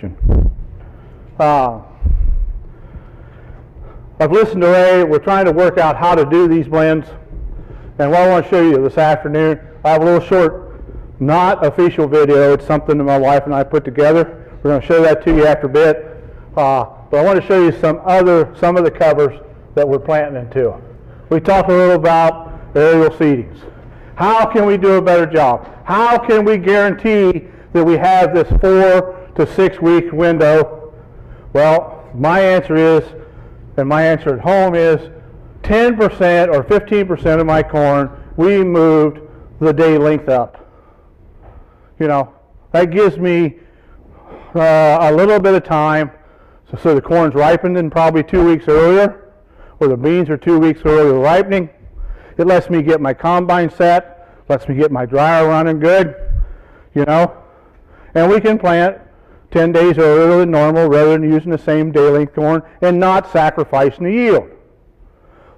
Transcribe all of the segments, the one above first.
distribution. I've listened to Ray. We're trying to work out how to do these blends. And what I want to show you this afternoon, I have a little short, not official video. It's something that my wife and I put together. We're going to show that to you after a bit. But I want to show you some of the covers that we're planting into. We talked a little about aerial seedings. How can we do a better job? How can we guarantee that we have this 4 to 6 week window? Well, my answer is, and my answer at home is, 10% or 15% of my corn, we moved the day length up. You know, that gives me a little bit of time. So the corn's ripened in probably 2 weeks earlier, or the beans are 2 weeks earlier ripening. It lets me get my combine set, lets me get my dryer running good, you know. And we can plant 10 days earlier than normal rather than using the same day length corn and not sacrificing the yield.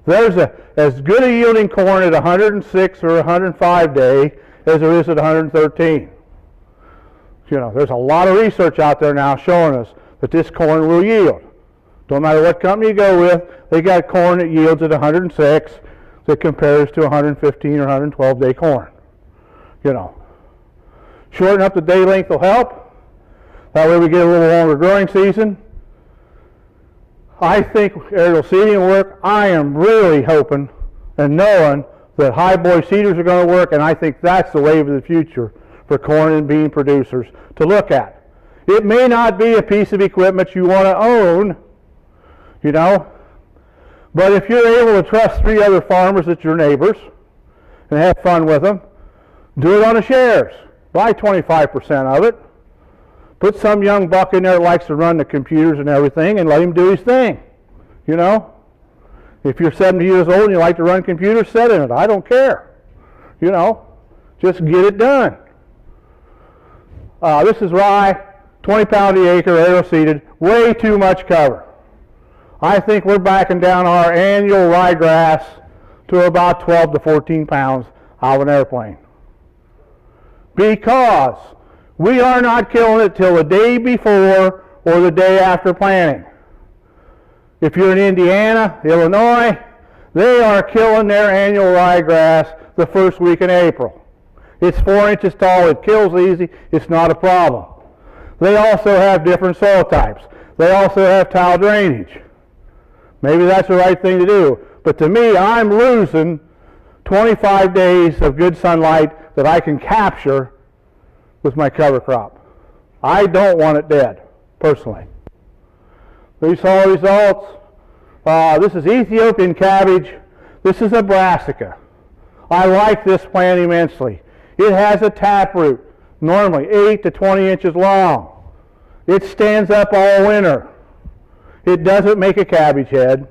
There's as good a yielding corn at 106 or 105 day as there is at 113. You know, there's a lot of research out there now showing us that this corn will yield. Don't matter what company you go with, they got corn that yields at 106 that compares to 115 or 112 day corn. You know, shorten up the day length will help. That way we get a little longer growing season. I think aerial seeding will work. I am really hoping and knowing that high boy seeders are going to work, and I think that's the wave of the future for corn and bean producers to look at. It may not be a piece of equipment you want to own, you know, but if you're able to trust 3 other farmers that's your neighbors and have fun with them, do it on the shares. Buy 25% of it. Put some young buck in there that likes to run the computers and everything and let him do his thing, you know. If you're 70 years old and you like to run computers, set in it. I don't care, you know. Just get it done. This is rye, 20 pound the acre, aerial seeded, way too much cover. I think we're backing down our annual ryegrass to about 12 to 14 pounds out of an airplane. Because we are not killing it till the day before or the day after planting. If you're in Indiana, Illinois, they are killing their annual ryegrass the first week in April. It's 4 inches tall, it kills easy, it's not a problem. They also have different soil types. They also have tile drainage. Maybe that's the right thing to do. But to me, I'm losing 25 days of good sunlight that I can capture with my cover crop. I don't want it dead, personally. These are results. This is Ethiopian cabbage. This is a brassica. I like this plant immensely. It has a taproot, normally 8 to 20 inches long. It stands up all winter. It doesn't make a cabbage head.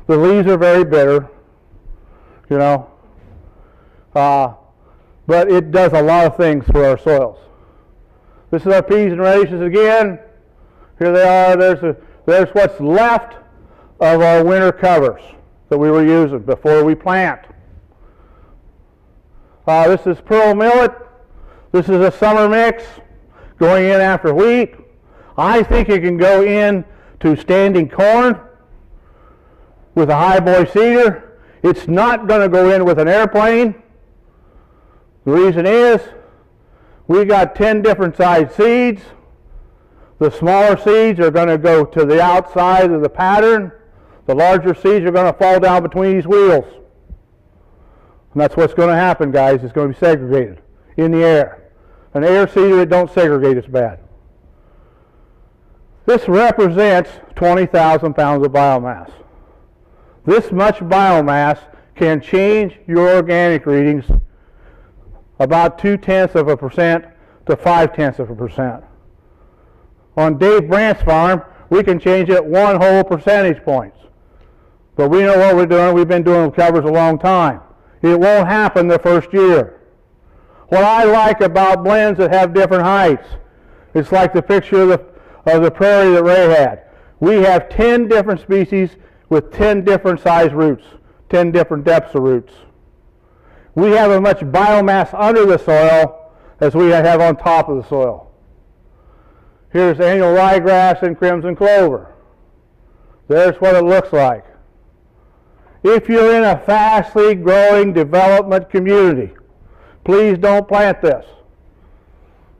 The leaves are very bitter, you know. But it does a lot of things for our soils. This is our peas and radishes again. Here they are. There's what's left of our winter covers that we were using before we plant. This is pearl millet. This is a summer mix going in after wheat. I think it can go in to standing corn with a high boy seeder. It's not going to go in with an airplane. The reason is we got 10 different size seeds. The smaller seeds are going to go to the outside of the pattern. The larger seeds are going to fall down between these wheels. And that's what's going to happen, guys. It's going to be segregated in the air. An air seeder that don't segregate is bad. This represents 20,000 pounds of biomass. This much biomass can change your organic readings about 0.2% to 0.5%. On Dave Brandt's farm, we can change it 1 whole percentage points. But we know what we're doing. We've been doing covers a long time. It won't happen the first year. What I like about blends that have different heights, it's like the picture of the prairie that Ray had. We have 10 different species with 10 different size roots, 10 different depths of roots. We have as much biomass under the soil as we have on top of the soil. Here's annual ryegrass and crimson clover. There's what it looks like. If you're in a fastly growing development community, please don't plant this.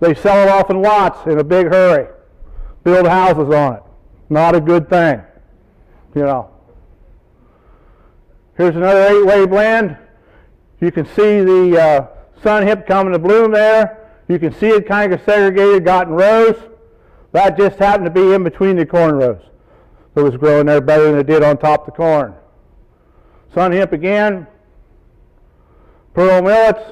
They sell it off in lots in a big hurry. Build houses on it. Not a good thing, you know. Here's another 8-way blend. You can see the sun hip coming to bloom there. You can see it kind of segregated, got in rows. That just happened to be in between the corn rows. It was growing there better than it did on top of the corn. Sun hip again. Pearl millets.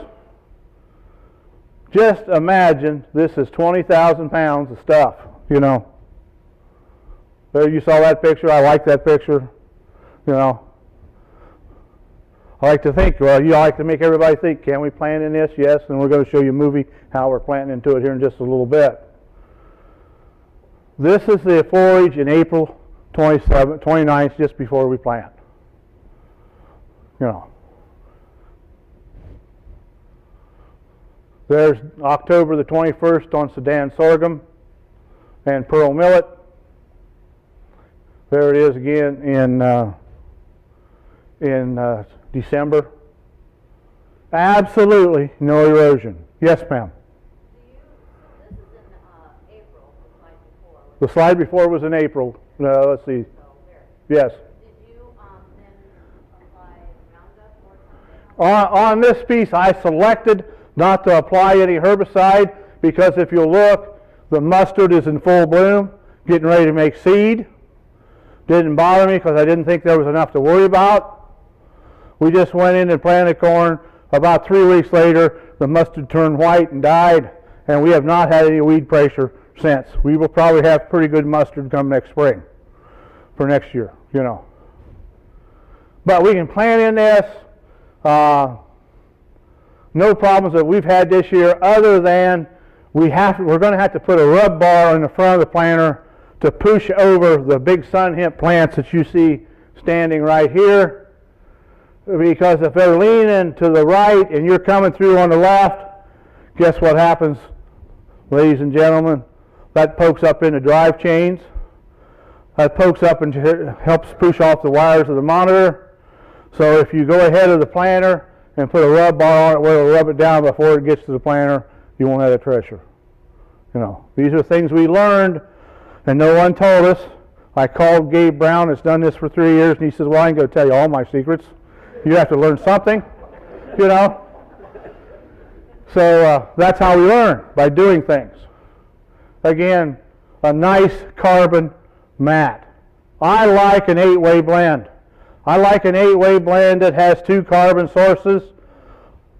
Just imagine this is 20,000 pounds of stuff, you know. There you saw that picture. I like that picture, you know. I like to think, well, you like to make everybody think, can we plant in this? Yes, and we're going to show you a movie how we're planting into it here in just a little bit. This is the forage in April 29th, just before we plant. You know. There's October the 21st on Sudan sorghum and pearl millet. There it is again in December. Absolutely no erosion. Yes, ma'am. This is in April, the slide before. The slide before was in April. Let's see. Yes. Did you then apply Roundup or something? On this piece, I selected not to apply any herbicide because if you look, the mustard is in full bloom, getting ready to make seed. Didn't bother me because I didn't think there was enough to worry about. We just went in and planted corn. About 3 weeks later, the mustard turned white and died, and we have not had any weed pressure since. We will probably have pretty good mustard come next spring for next year, you know. But we can plant in this. No problems that we've had this year other than we're going to have to put a rub bar in the front of the planter to push over the big sun hemp plants that you see standing right here. Because if they're leaning to the right and you're coming through on the left, guess what happens, ladies and gentlemen? That pokes up into drive chains. That pokes up and helps push off the wires of the monitor. So if you go ahead of the planter and put a rub bar on it where it'll rub it down before it gets to the planter, you won't have that pressure. You know, these are things we learned and no one told us. I called Gabe Brown, that's done this for 3 years, and he says, well, I can go tell you all my secrets. You have to learn something, you know. So that's how we learn, by doing things. Again, a nice carbon mat. I like an 8-way blend. I like an 8-way blend that has 2 carbon sources.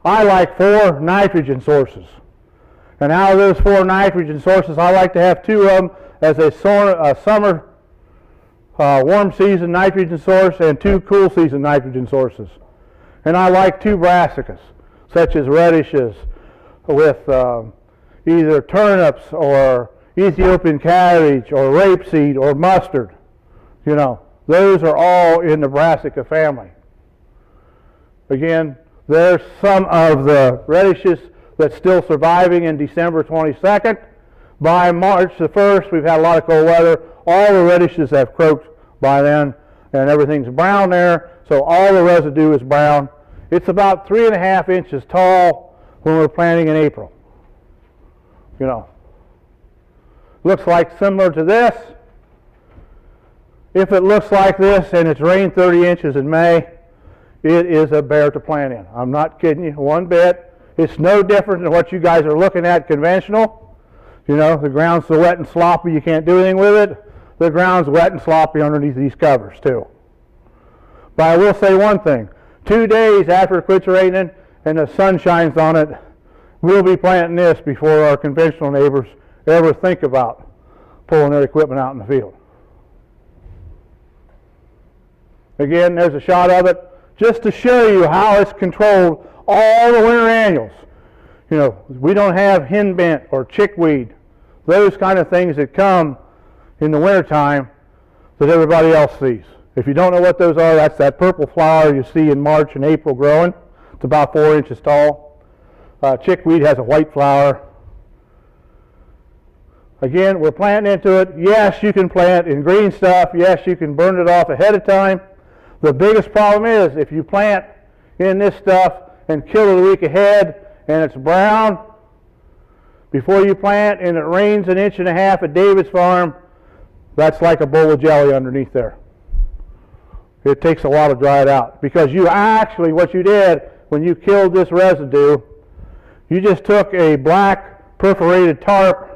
I like 4 nitrogen sources. And out of those 4 nitrogen sources, I like to have 2 of them as a summer warm season nitrogen source and 2 cool season nitrogen sources. And I like 2 brassicas, such as radishes with either turnips or Ethiopian cabbage or rapeseed or mustard. You know, those are all in the brassica family. Again, there's some of the radishes that's still surviving in December 22nd. By March the 1st, we've had a lot of cold weather. All the radishes have croaked by then, and everything's brown there, so all the residue is brown. It's about 3.5 inches tall when we're planting in April. You know, looks like similar to this. If it looks like this and it's rained 30 inches in May, it is a bear to plant in. I'm not kidding you one bit. It's no different than what you guys are looking at conventional. You know, the ground's so wet and sloppy you can't do anything with it. The ground's wet and sloppy underneath these covers too. But I will say one thing. 2 days after it quits raining and the sun shines on it, we'll be planting this before our conventional neighbors ever think about pulling their equipment out in the field. Again, there's a shot of it just to show you how it's controlled all the winter annuals. You know, we don't have henbent or chickweed, those kind of things that come in the wintertime that everybody else sees. If you don't know what those are, that's that purple flower you see in March and April growing. It's about 4 inches tall. Chickweed has a white flower. Again, we're planting into it. Yes, you can plant in green stuff. Yes, you can burn it off ahead of time. The biggest problem is if you plant in this stuff and kill it a week ahead and it's brown before you plant and it rains an inch and a half at David's farm, that's like a bowl of jelly underneath there. It takes a while to dry it out because you actually, what you did when you killed this residue, you just took a black perforated tarp,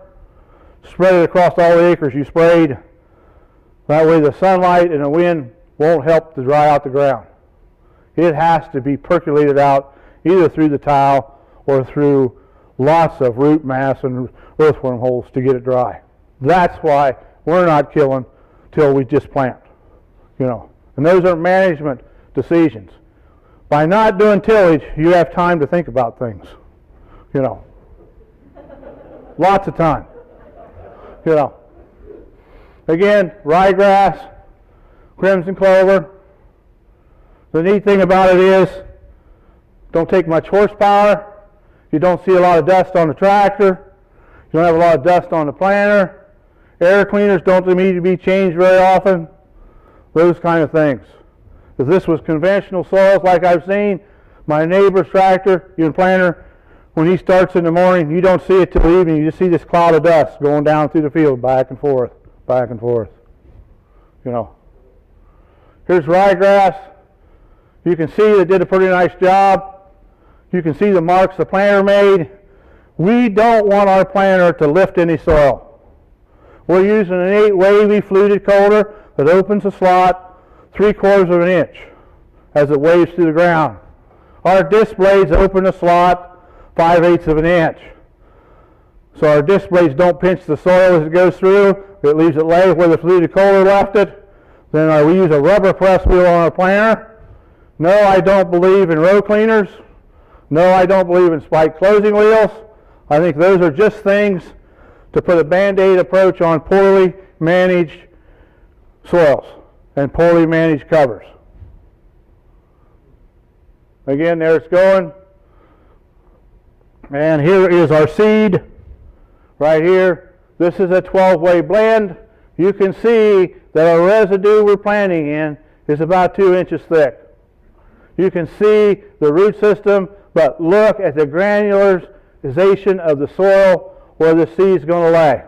spread it across all the acres you sprayed. That way the sunlight and the wind won't help to dry out the ground. It has to be percolated out either through the tile or through lots of root mass and earthworm holes to get it dry. That's why we're not killing till we just plant, you know. And those are management decisions. By not doing tillage, you have time to think about things, you know. Lots of time, you know. Again, ryegrass, crimson clover. The neat thing about it is, don't take much horsepower. You don't see a lot of dust on the tractor. You don't have a lot of dust on the planter. Air cleaners don't need to be changed very often. Those kind of things. If this was conventional soils like I've seen, my neighbor's tractor, your planter, when he starts in the morning, you don't see it till the evening. You just see this cloud of dust going down through the field, back and forth, back and forth. You know. Here's ryegrass. You can see they did a pretty nice job. You can see the marks the planter made. We don't want our planter to lift any soil. We're using an 8 wavy fluted coulter that opens a slot 3/4 of an inch as it waves through the ground. Our disc blades open a slot 5/8 of an inch. So our disc blades don't pinch the soil as it goes through. It leaves it lay where the fluted coulter left it. Then we use a rubber press wheel on our planter. No, I don't believe in row cleaners. No, I don't believe in spike closing wheels. I think those are just things to put a Band-Aid approach on poorly managed soils and poorly managed covers. Again, there it's going. And here is our seed right here. This is a 12-way blend. You can see that our residue we're planting in is about 2 inches thick. You can see the root system, but look at the granularization of the soil where the seed is going to lay.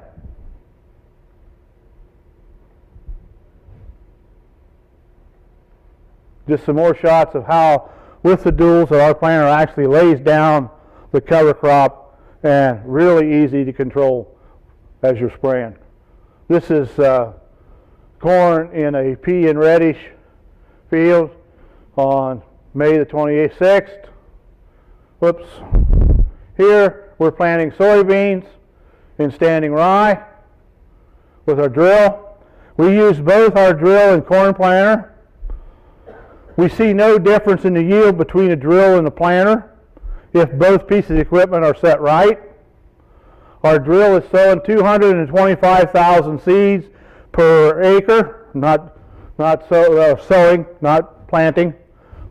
Just some more shots of how, with the duals, that our planter actually lays down the cover crop and really easy to control as you're spraying. This is corn in a pea and reddish field on May the 26th. Whoops. Here we're planting soybeans in standing rye with our drill. We use both our drill and corn planter. We see no difference in the yield between the drill and the planter if both pieces of equipment are set right. Our drill is sowing 225,000 seeds per acre, not sowing, not planting.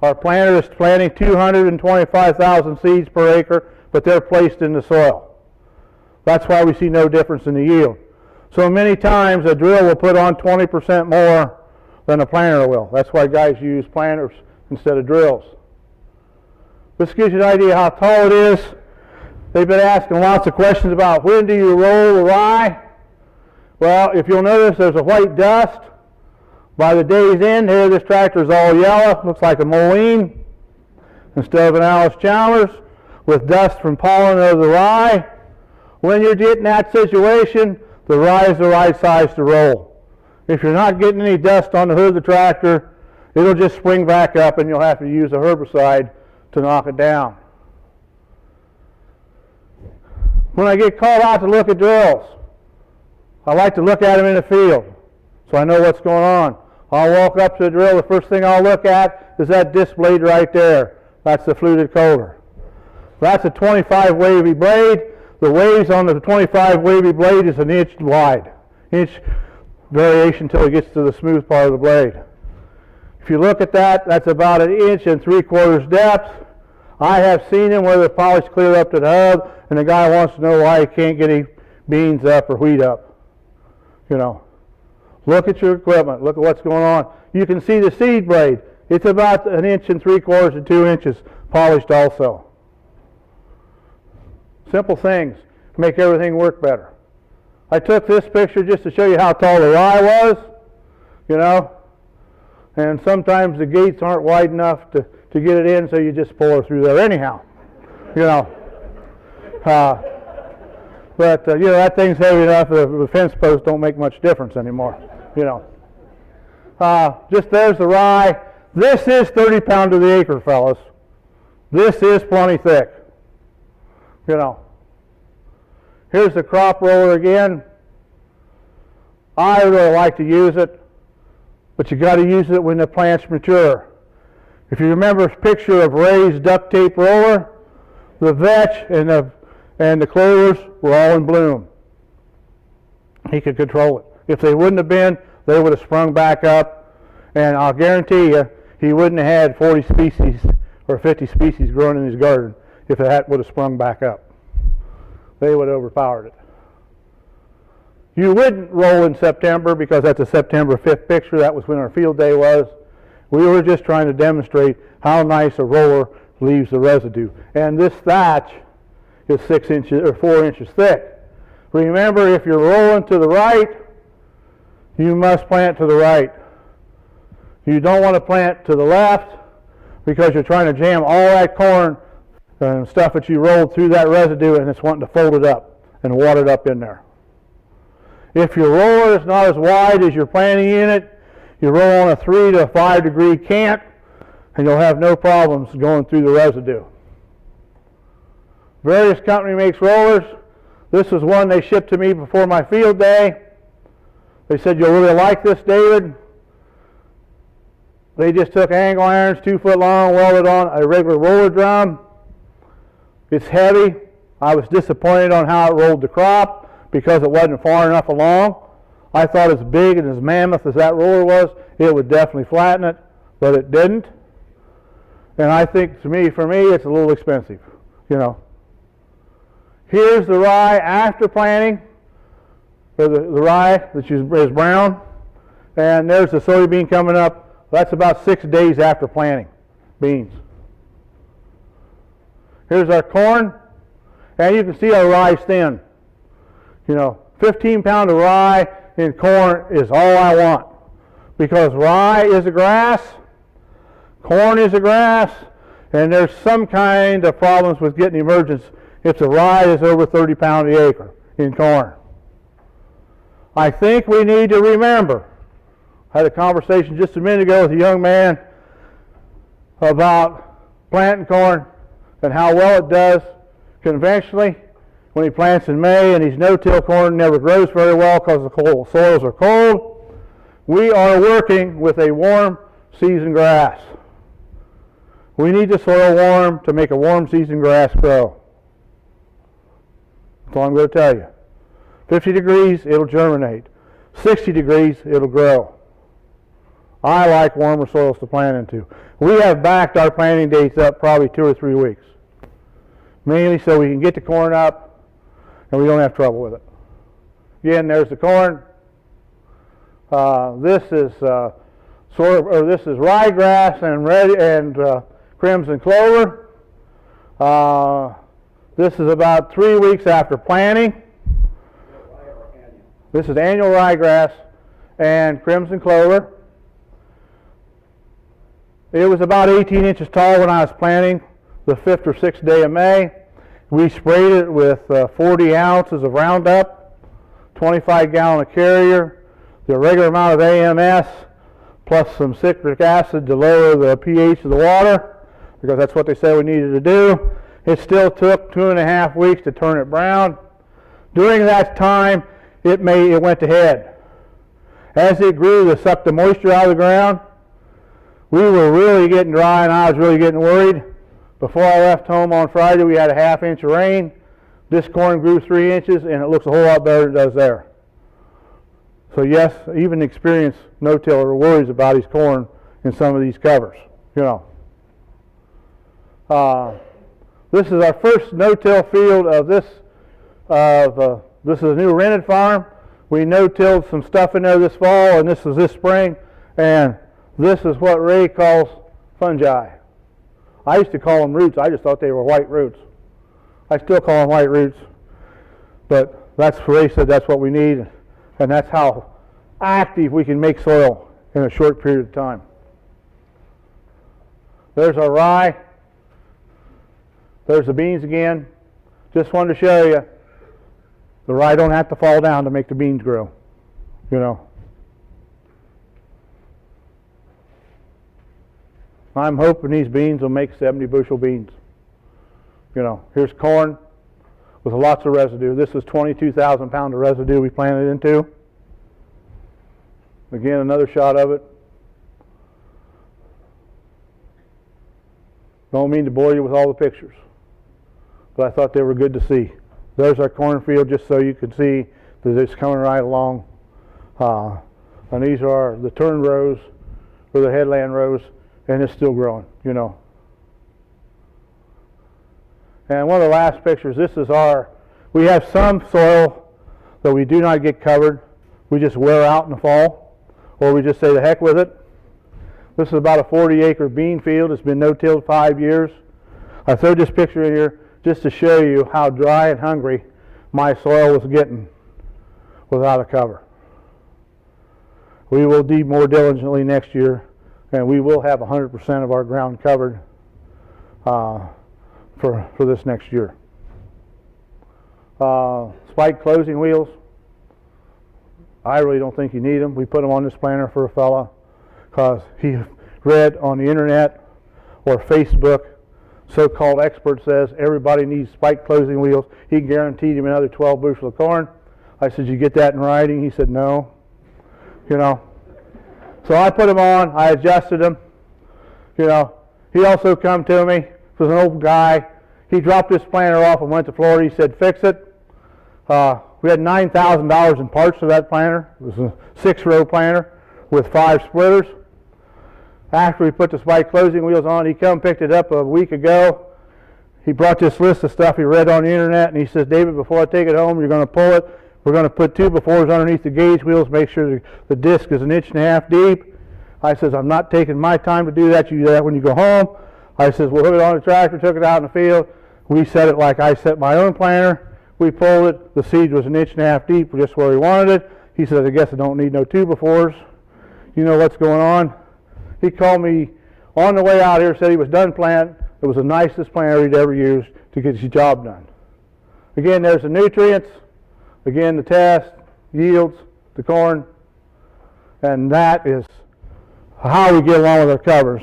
Our planter is planting 225,000 seeds per acre, but they're placed in the soil. That's why we see no difference in the yield. So many times a drill will put on 20% more than a planter will. That's why guys use planters instead of drills. This gives you an idea how tall it is. They've been asking lots of questions about when do you roll the rye. Well, if you'll notice, there's a white dust. By the day's end here, this tractor is all yellow. Looks like a Moline instead of an Alice Chalmers with dust from pollen of the rye. When you're getting that situation, the rye is the right size to roll. If you're not getting any dust on the hood of the tractor, it'll just spring back up and you'll have to use a herbicide to knock it down. When I get called out to look at drills, I like to look at them in the field so I know what's going on. I'll walk up to the drill. The first thing I'll look at is that disc blade right there. That's the fluted coulter. That's a 25 wavy blade. The waves on the 25 wavy blade is an inch wide. Inch variation until it gets to the smooth part of the blade. If you look at that, that's about 1 3/4 inches depth. I have seen them where the polish clear up to the hub, and the guy wants to know why he can't get any beans up or wheat up. You know, look at your equipment. Look at what's going on. You can see the seed blade. It's about 1 3/4 to 2 inches polished also. Simple things make everything work better. I took this picture just to show you how tall the rye was, you know, and sometimes the gates aren't wide enough to get it in, so you just pull her through there anyhow, you know. But you know, that thing's heavy enough that the fence posts don't make much difference anymore, you know. Just there's the rye. This is 30 pounds to the acre, fellas. This is plenty thick, you know. Here's the crop roller again. I really like to use it, but you got to use it when the plants mature. If you remember a picture of Ray's duct tape roller, the vetch and the clovers were all in bloom. He could control it. If they wouldn't have been, they would have sprung back up, and I'll guarantee you he wouldn't have had 40 species or 50 species growing in his garden if it would have sprung back up. They would have overpowered it. You wouldn't roll in September because that's a September 5th picture. That was when our field day was. We were just trying to demonstrate how nice a roller leaves the residue. And this thatch is 6 inches or 4 inches thick. Remember, if you're rolling to the right, you must plant to the right. You don't want to plant to the left because you're trying to jam all that corn and stuff that you rolled through that residue, and it's wanting to fold it up and wad it up in there. If your roller is not as wide as your planting unit, you roll on a 3 to 5 degree cant, and you'll have no problems going through the residue. Various company makes rollers. This was one they shipped to me before my field day. They said, "You'll really like this, David." They just took angle irons, 2 foot long, welded on a regular roller drum. It's heavy. I was disappointed on how it rolled the crop because it wasn't far enough along. I thought as big and as mammoth as that roller was, it would definitely flatten it, but it didn't. And I think for me, it's a little expensive, you know. Here's the rye after planting, or the rye that is brown, and there's the soybean coming up. That's about 6 days after planting beans. Here's our corn, and you can see our rye's thin. You know, 15 pounds of rye in corn is all I want, because rye is a grass, corn is a grass, and there's some kind of problems with getting emergence if the rye is over 30 pounds the acre in corn. I think we need to remember, I had a conversation just a minute ago with a young man about planting corn and how well it does conventionally when he plants in May, and his no-till corn never grows very well because the soils are cold. We are working with a warm season grass. We need the soil warm to make a warm season grass grow. That's all I'm going to tell you. 50 degrees, it'll germinate. 60 degrees, it'll grow. I like warmer soils to plant into. We have backed our planting dates up probably 2 or 3 weeks, mainly so we can get the corn up and we don't have trouble with it. Again, there's the corn. This is ryegrass and crimson clover. This is about 3 weeks after planting. This is annual ryegrass and crimson clover. It was about 18 inches tall when I was planting the 5th or 6th day of May. We sprayed it with 40 ounces of Roundup, 25 gallon of carrier, the regular amount of AMS, plus some citric acid to lower the pH of the water, because that's what they said we needed to do. It still took 2.5 weeks to turn it brown. During that time, it went to head. As it grew, it sucked the moisture out of the ground. We were really getting dry, and I was really getting worried. Before I left home on Friday, we had a 1/2 inch of rain. This corn grew 3 inches, and it looks a whole lot better than it does there. So yes, even experienced no-tiller worries about his corn in some of these covers, you know. This is our first no-till field of This is a new rented farm. We no-tilled some stuff in there this fall, and this is this spring, and this is what Ray calls fungi. I used to call them roots. I just thought they were white roots. I still call them white roots, but that's Ray said that's what we need, and that's how active we can make soil in a short period of time. There's our rye. There's the beans again. Just wanted to show you the rye don't have to fall down to make the beans grow, you know. I'm hoping these beans will make 70 bushel beans. You know, here's corn with lots of residue. This is 22,000 pounds of residue we planted into. Again, another shot of it. Don't mean to bore you with all the pictures, but I thought they were good to see. There's our cornfield, just so you can see that it's coming right along. And these are the turn rows, or the headland rows, and it's still growing, you know. And one of the last pictures, this is we have some soil that we do not get covered. We just wear out in the fall, or we just say the heck with it. This is about a 40-acre bean field. It's been no-tilled 5 years. I threw this picture in here just to show you how dry and hungry my soil was getting without a cover. We will dig more diligently next year, and we will have 100% of our ground covered for this next year. Spike closing wheels, I really don't think you need them. We put them on this planter for a fella because he read on the internet or Facebook, so-called expert says everybody needs spike closing wheels. He guaranteed him another 12 bushel of corn. I said, you get that in writing? He said, no. You know. So I put them on. I adjusted them. You know. He also come to me. He was an old guy. He dropped this planter off and went to Florida. He said, fix it. We had $9,000 in parts for that planter. It was a 6-row planter with 5 splitters. After we put the spike closing wheels on, he come picked it up a week ago. He brought this list of stuff he read on the internet, and he says, David, before I take it home, you're going to pull it. We're going to put 2 befores underneath the gauge wheels, make sure the disc is 1.5 inches deep. I says, I'm not taking my time to do that. You do that when you go home. I says, we'll hook it on the tractor, took it out in the field. We set it like I set my own planter. We pulled it. The seed was 1.5 inches deep, just where we wanted it. He said, I guess I don't need no 2 befores. You know what's going on? He called me on the way out here, said he was done planting. It was the nicest planter he'd ever used to get his job done. Again, there's the nutrients. Again, the test, yields, the corn. And that is how we get along with our covers.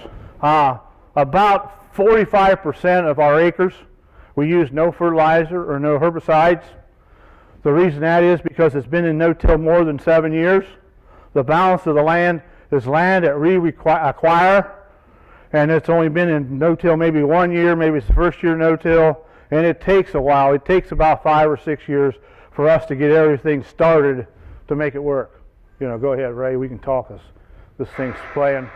About 45% of our acres, we use no fertilizer or no herbicides. The reason that is because it's been in no-till more than 7 years. The balance of the land is land that we acquire, and it's only been in no-till maybe 1 year, maybe it's the first year no-till, and it takes a while. It takes about 5 or 6 years for us to get everything started to make it work. You know, go ahead, Ray, we can talk as this thing's playing.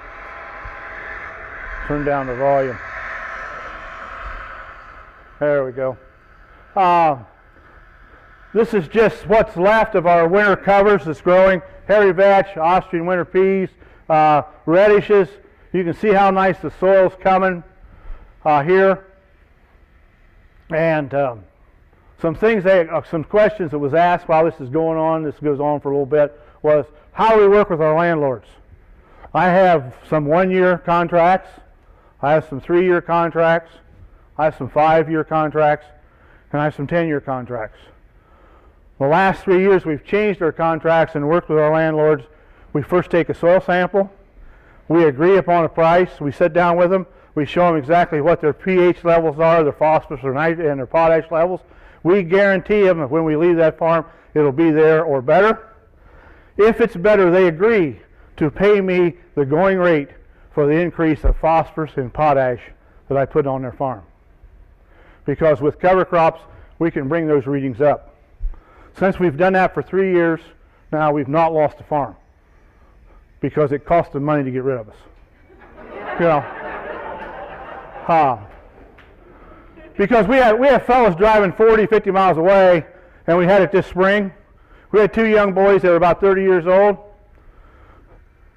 Turn down the volume. There we go. This is just what's left of our winter covers that's growing. Hairy vetch, Austrian winter peas, radishes. You can see how nice the soil's coming here. And some questions that was asked while this is going on, this goes on for a little bit, was how do we work with our landlords? I have some 1-year contracts. I have some 3-year contracts. I have some 5-year contracts. And I have some 10-year contracts. The last 3 years we've changed our contracts and worked with our landlords. We first take a soil sample. We agree upon a price. We sit down with them. We show them exactly what their pH levels are, their phosphorus or nitrogen, and their potash levels. We guarantee them that when we leave that farm, it'll be there or better. If it's better, they agree to pay me the going rate for the increase of phosphorus and potash that I put on their farm. Because with cover crops, we can bring those readings up. Since we've done that for 3 years, now we've not lost a farm because it cost them money to get rid of us. You know, because we have fellas driving 40, 50 miles away, And we had it this spring. We had 2 young boys that were about 30 years old.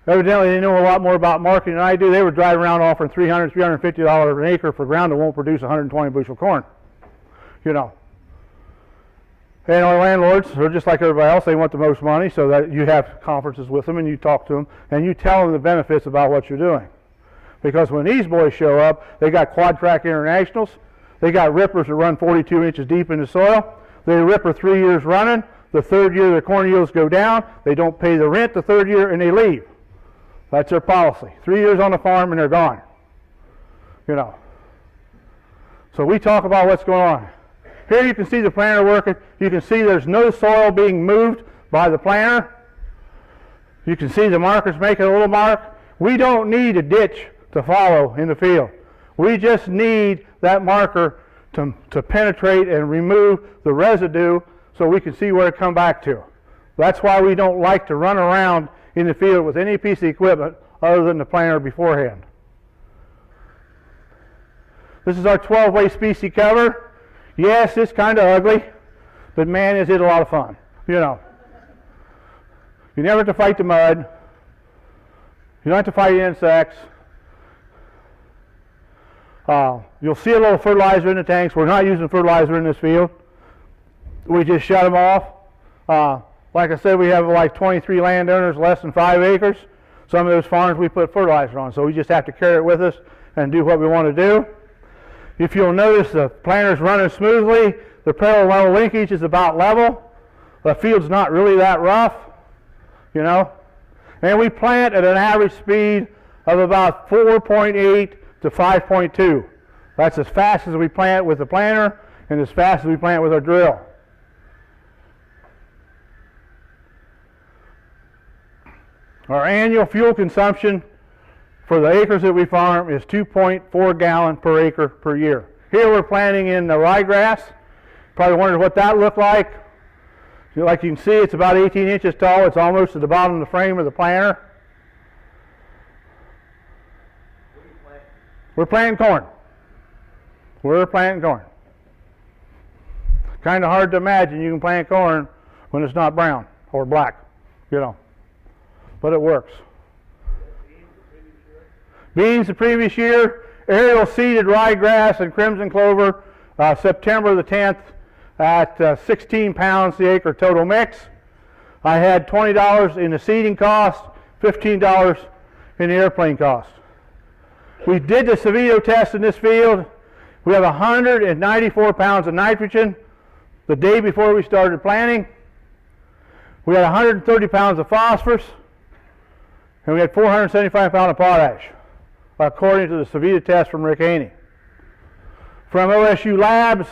Evidently, they know a lot more about marketing than I do. They were driving around offering $300, $350 an acre for ground that won't produce 120 bushel corn. You know. And our landlords are just like everybody else. They want the most money, so that you have conferences with them and you talk to them and you tell them the benefits about what you're doing. Because when these boys show up, they got quad track internationals. They got rippers that run 42 inches deep in the soil. They ripper 3 years running. The 3rd year, their corn yields go down. They don't pay the rent the 3rd year, and they leave. That's their policy. 3 years on the farm, and they're gone. You know. So we talk about what's going on. Here you can see the planter working. You can see there's no soil being moved by the planter. You can see the markers making a little mark. We don't need a ditch to follow in the field. We just need that marker to penetrate and remove the residue so we can see where it come back to. That's why we don't like to run around in the field with any piece of equipment other than the planter beforehand. This is our 12-way species cover. Yes, it's kind of ugly, but man, is it a lot of fun. You know. You never have to fight the mud. You don't have to fight insects. You'll see a little fertilizer in the tanks. We're not using fertilizer in this field. We just shut them off. Like I said, we have like 23 landowners, less than 5 acres. Some of those farms we put fertilizer on, so we just have to carry it with us and do what we want to do. If you'll notice, the planter's running smoothly. The parallel linkage is about level. The field's not really that rough, you know. And we plant at an average speed of about 4.8 to 5.2. That's as fast as we plant with the planter and as fast as we plant with our drill. Our annual fuel consumption for the acres that we farm is 2.4 gallons per acre per year. Here we're planting in the ryegrass. Probably wondered what that looked like. Like you can see, it's about 18 inches tall. It's almost at the bottom of the frame of the planter. We're planting corn. We're planting corn. Kind of hard to imagine you can plant corn when it's not brown or black, you know. But it works. Beans the previous year, aerial seeded ryegrass and crimson clover, September the 10th at 16 pounds the acre total mix. I had $20 in the seeding cost, $15 in the airplane cost. We did the Savito test in this field. We have 194 pounds of nitrogen the day before we started planting. We had 130 pounds of phosphorus, and we had 475 pounds of potash, according to the Savita test from Rick Haney. From OSU Labs,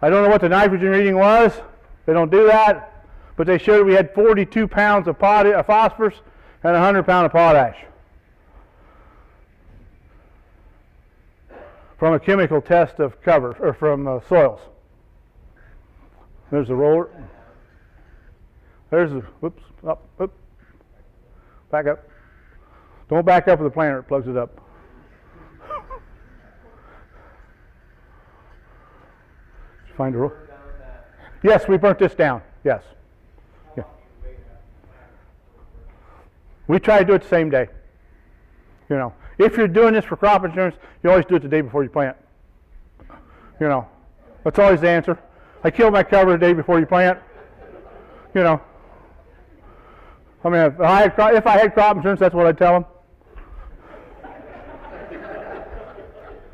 I don't know what the nitrogen reading was. They don't do that, but they showed we had 42 pounds of phosphorus and 100 pounds of potash. From a chemical test of cover, or from soils. There's the roller. There's the, whoops, up, back up. Don't back up with the planter, it plugs it up. Did you find the roller? Yes, we burnt this down, yes. Yeah. We try to do it the same day. You know, if you're doing this for crop insurance, you always do it the day before you plant. You know, that's always the answer. I kill my cover the day before you plant. You know, I mean, if I had crop insurance, that's what I'd tell them.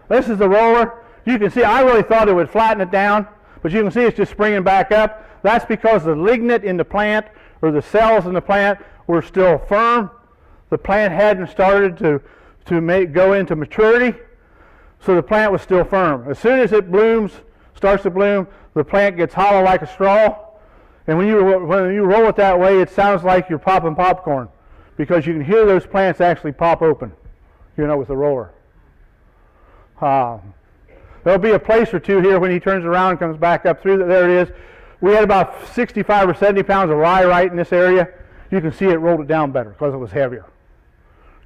This is the roller. You can see, I really thought it would flatten it down, but you can see it's just springing back up. That's because the lignin in the plant, or the cells in the plant, were still firm. The plant hadn't started to go into maturity, so the plant was still firm. As soon as it blooms, starts to bloom, the plant gets hollow like a straw, and when you roll it that way, it sounds like you're popping popcorn, because you can hear those plants actually pop open, you know, with the roller. There'll be a place or two here when he turns around and comes back up through. There it is. We had about 65 or 70 pounds of rye right in this area. You can see it rolled it down better because it was heavier.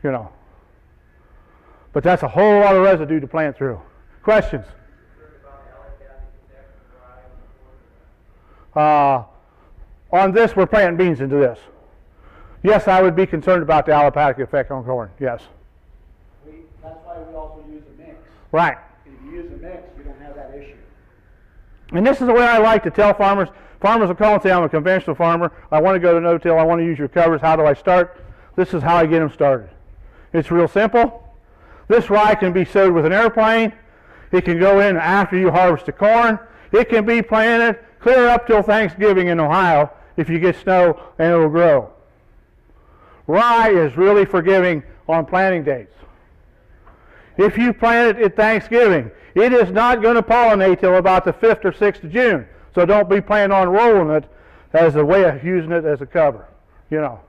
You know. But that's a whole lot of residue to plant through. Questions? On this, we're planting beans into this. Yes, I would be concerned about the allopathic effect on corn, yes. That's why we also use a mix. Right. If you use a mix, you don't have that issue. And this is the way I like to tell farmers. Farmers will call and say, I'm a conventional farmer. I want to go to no-till. I want to use your covers. How do I start? This is how I get them started. It's real simple. This rye can be sowed with an airplane. It can go in after you harvest the corn. It can be planted clear up till Thanksgiving in Ohio if you get snow, and it will grow. Rye is really forgiving on planting dates. If you plant it at Thanksgiving, it is not going to pollinate till about the 5th or 6th of June. So don't be planning on rolling it as a way of using it as a cover. You know.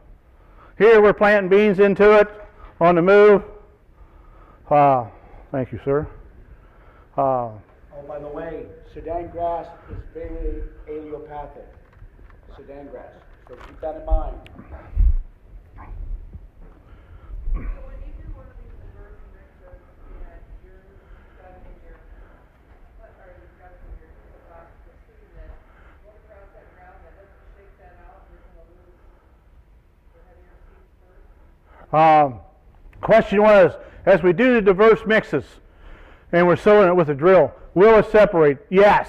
Here we're planting beans into it on the move. Thank you, sir. Oh, by the way, Sudan grass is very allelopathic. Sudan grass. So keep that in mind. So when you do one of these diverse mixes and you've got it in your, or you've got it in your box for seeding it, what across that ground that doesn't shake that out, you're going to lose the heavier seeds first? Question was, as we do the diverse mixes and we're sowing it with a drill, will it separate? Yes.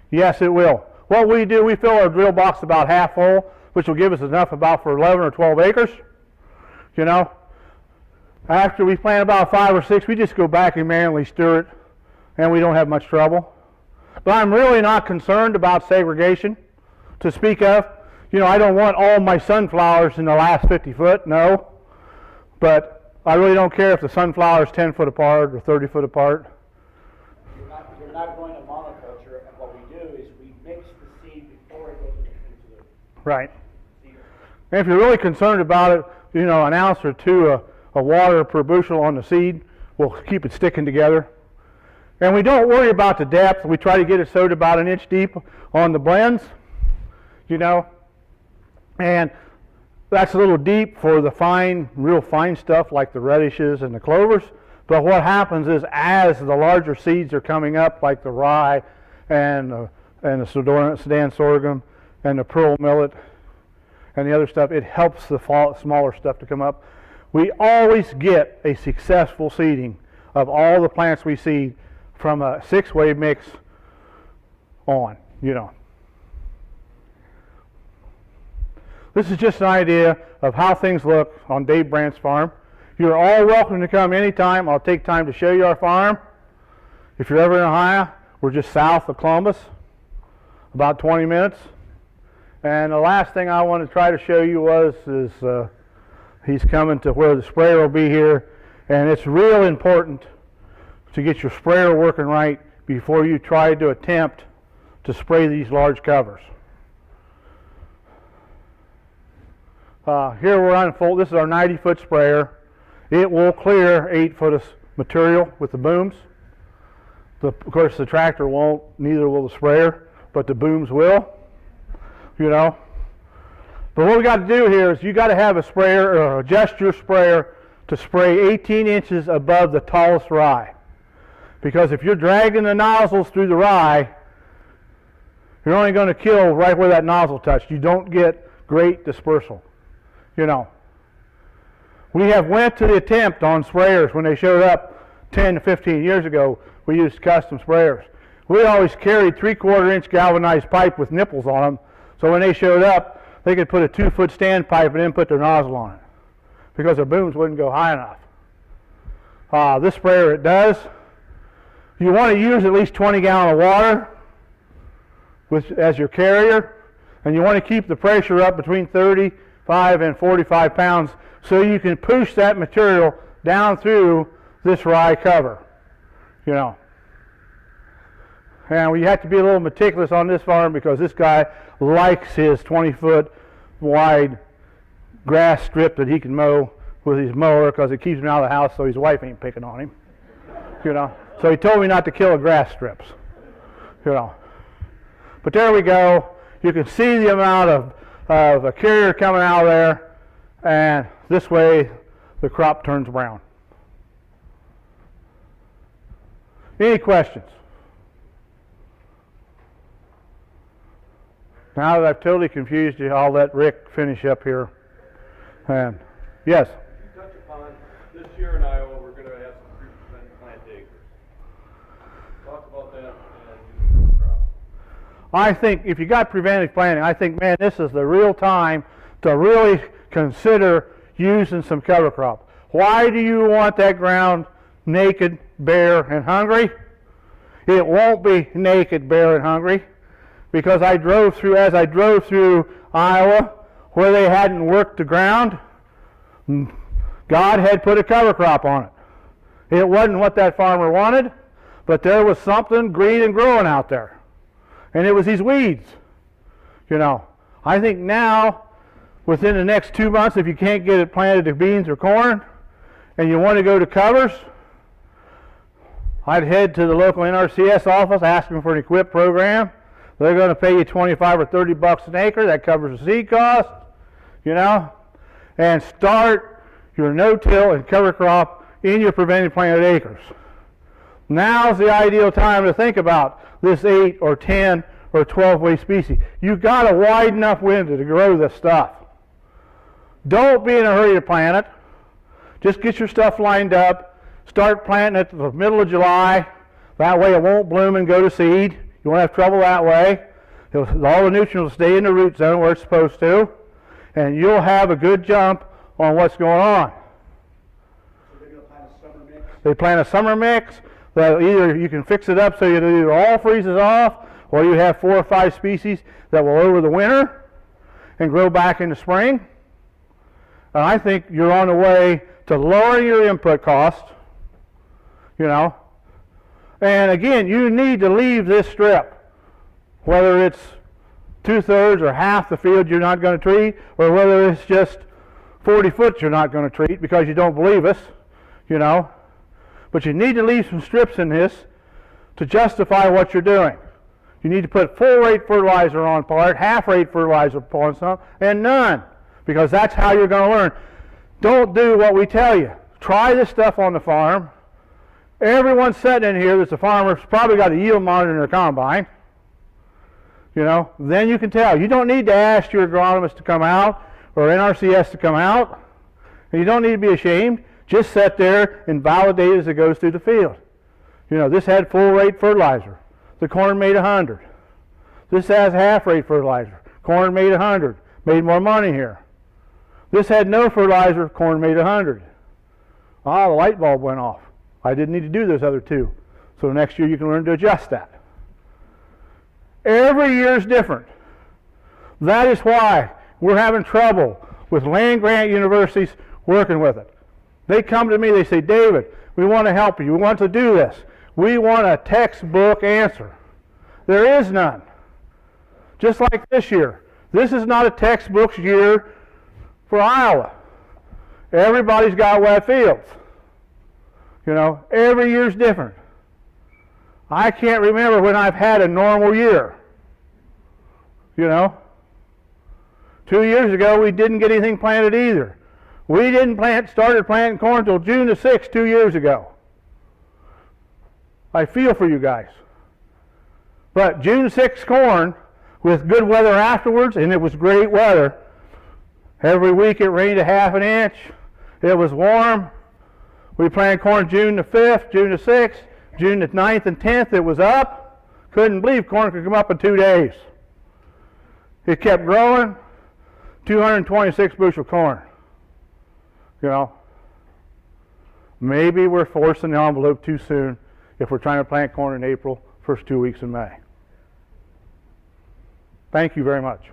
Yes, it will. What we do, we fill our drill box about half full, which will give us enough about for 11 or 12 acres. You know, after we plant about 5 or 6, we just go back and manually stir it, and we don't have much trouble. But I'm really not concerned about segregation to speak of. You know, I don't want all my sunflowers in the last 50 foot, no. But I really don't care if the sunflower is 10 foot apart or 30 foot apart. You're not going to monoculture, and what we do is we mix the seed before it goes into the Right. seeder. And if you're really concerned about it, you know, an ounce or two of water per bushel on the seed will keep it sticking together. And we don't worry about the depth. We try to get it sowed about 1 inch deep on the blends, you know. And that's a little deep for the fine, real fine stuff like the radishes and the clovers. But what happens is as the larger seeds are coming up, like the rye and the Sudan sorghum and the pearl millet and the other stuff, it helps the smaller stuff to come up. We always get a successful seeding of all the plants we seed from a 6-way mix on, you know. This is just an idea of how things look on Dave Brandt's farm. You're all welcome to come anytime. I'll take time to show you our farm. If you're ever in Ohio, we're just south of Columbus, about 20 minutes. And the last thing I want to try to show you is he's coming to where the sprayer will be here. And it's real important to get your sprayer working right before you try to attempt to spray these large covers. Here we're on full. This is our 90-foot sprayer. It will clear 8 foot of material with the booms. Of course, the tractor won't, neither will the sprayer, but the booms will, you know. But what we got to do here is you got to have a sprayer, or adjust your sprayer to spray 18 inches above the tallest rye. Because if you're dragging the nozzles through the rye, you're only going to kill right where that nozzle touched. You don't get great dispersal, you know. We have went to the attempt on sprayers when they showed up 10 to 15 years ago. We used custom sprayers. We always carried 3/4 inch galvanized pipe with nipples on them, so when they showed up, they could put a 2-foot standpipe and then put their nozzle on it, because their booms wouldn't go high enough. This sprayer, it does. You want to use at least 20 gallons of water as your carrier, and you want to keep the pressure up between 35 and 45 pounds so you can push that material down through this rye cover, you know. And we have to be a little meticulous on this farm because this guy likes his 20-foot wide grass strip that he can mow with his mower because it keeps him out of the house so his wife ain't picking on him, you know. So he told me not to kill the grass strips, you know. But there we go. You can see the amount of a carrier coming out of there, and this way the crop turns brown. Any questions? Now that I've totally confused you, I'll let Rick finish up here. And yes. You touch upon this year in Iowa, we're going to have some pre-prevented plant acres. Talk about that and use the crop. I think if you got preventive planting, I think, man, this is the real time to really consider using some cover crop. Why do you want that ground naked, bare, and hungry? It won't be naked, bare, and hungry, because as I drove through Iowa, where they hadn't worked the ground, God had put a cover crop on it. It wasn't what that farmer wanted, but there was something green and growing out there. And it was these weeds. You know, I think now, within the next 2 months, if you can't get it planted to beans or corn, and you want to go to covers, I'd head to the local NRCS office, ask them for an equip program. They're going to pay you 25 or 30 bucks an acre. That covers the seed cost, you know, and start your no-till and cover crop in your preventive planted acres. Now's the ideal time to think about this 8 or 10 or 12-way species. You've got a wide enough window to grow this stuff. Don't be in a hurry to plant it. Just get your stuff lined up. Start planting it the middle of July. That way it won't bloom and go to seed. You won't have trouble that way. All the nutrients will stay in the root zone where it's supposed to. And you'll have a good jump on what's going on. So they're going to plant a summer mix? They plant a summer mix. That either you can fix it up so it either all freezes off, or you have 4 or 5 species that will over the winter and grow back in the spring. And I think you're on the way to lowering your input cost, you know. And again, you need to leave this strip, whether it's 2/3 or half the field you're not going to treat, or whether it's just 40 foot you're not going to treat because you don't believe us, you know. But you need to leave some strips in this to justify what you're doing. You need to put full rate fertilizer on part, half rate fertilizer on some, and none, because that's how you're going to learn. Don't do what we tell you. Try this stuff on the farm. Everyone sitting in here that's a farmer's probably got a yield monitor in their combine. You know, then you can tell. You don't need to ask your agronomist to come out or NRCS to come out. And you don't need to be ashamed. Just sit there and validate as it goes through the field. You know, this had full rate fertilizer. The corn made 100. This has half rate fertilizer. Corn made 100. Made more money here. This had no fertilizer. Corn made 100. Ah, the light bulb went off. I didn't need to do those other 2. So next year you can learn to adjust that. Every year is different. That is why we're having trouble with land-grant universities working with it. They come to me, they say, David, we want to help you. We want to do this. We want a textbook answer. There is none. Just like this year. This is not a textbook year for Iowa. Everybody's got wet fields. You know, every year's different. I can't remember when I've had a normal year. You know? 2 years ago, we didn't get anything planted either. We didn't started planting corn until June the 6th 2 years ago. I feel for you guys. But June 6th corn, with good weather afterwards, and it was great weather. Every week it rained a half an inch. It was warm. We planted corn June the 5th, June the 6th, June the 9th and 10th, it was up. Couldn't believe corn could come up in 2 days. It kept growing, 226 bushel corn. You know, maybe we're forcing the envelope too soon if we're trying to plant corn in April, first 2 weeks in May. Thank you very much.